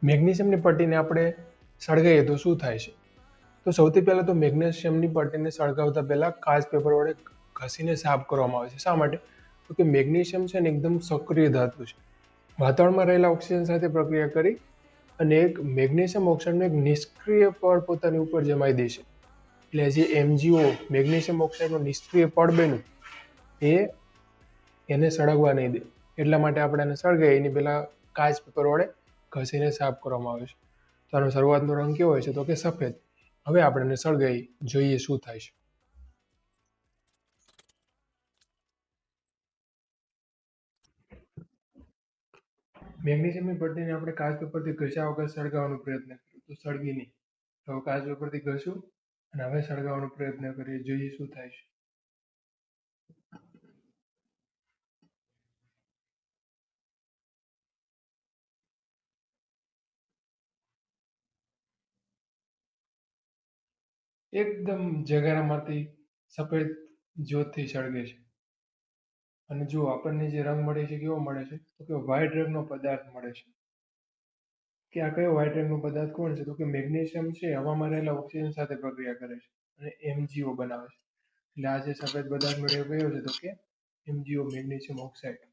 મેગ્નેશિયમની પટ્ટીને આપણે સળગાવીએ તો શું થાય છે? તો સૌથી પહેલાં તો મેગ્નેશિયમની પટ્ટીને સળગાવતા પહેલાં કાચ પેપર વડે ઘસીને સાફ કરવામાં આવે છે. શા માટે? તો કે મેગ્નેશિયમ છે ને એકદમ સક્રિય ધાતુ છે. વાતાવરણમાં રહેલા ઓક્સિજન સાથે પ્રક્રિયા કરી અને એક મેગ્નેશિયમ ઓક્સાઇડનું એક નિષ્ક્રિય પડ પોતાની ઉપર જમાઈ દે છે. એટલે જે MgO મેગ્નેશિયમ ઓક્સાઇડનું નિષ્ક્રિય પડ બન્યું એને સળગવા નહીં દે. એટલા માટે આપણે એને સળગાવીએ એની પહેલાં કાચ પેપર વડે ઘસીને સાફ કરવામાં આવે છે. તો આનો શરૂઆતનો રંગ કેવો હોય છે? તો કે સફેદ. હવે આપણે એને સળગાવી જોઈએ શું થાય છે. મેગ્નેશિયમની પટ્ટીને આપણે કાચ પેપરથી ઘસ્યા વગર સળગાવવાનો પ્રયત્ન કર્યો તો સળગી નહીં. તો કાચ પેપરથી ઘસ્યું અને હવે સળગાવવાનો પ્રયત્ન કરીએ, જોઈએ શું થાય છે. એકદમ જગારામાંથી સફેદ જ્યોતથી સળગે છે. અને જો આપણને જે રંગ મળે છે કેવો મળે છે? તો કે વ્હાઇટ રંગનો પદાર્થ મળે છે. કે આ કયો વ્હાઇટ રંગનો પદાર્થ કોણ છે? તો કે મેગ્નેશિયમ છે હવામાં રહેલા ઓક્સિજન સાથે પ્રક્રિયા કરે છે અને MgO બનાવે છે. એટલે આ જે સફેદ પદાર્થ મળ્યો કયો છે? તો કે MgO મેગ્નેશિયમ ઓક્સાઇડ.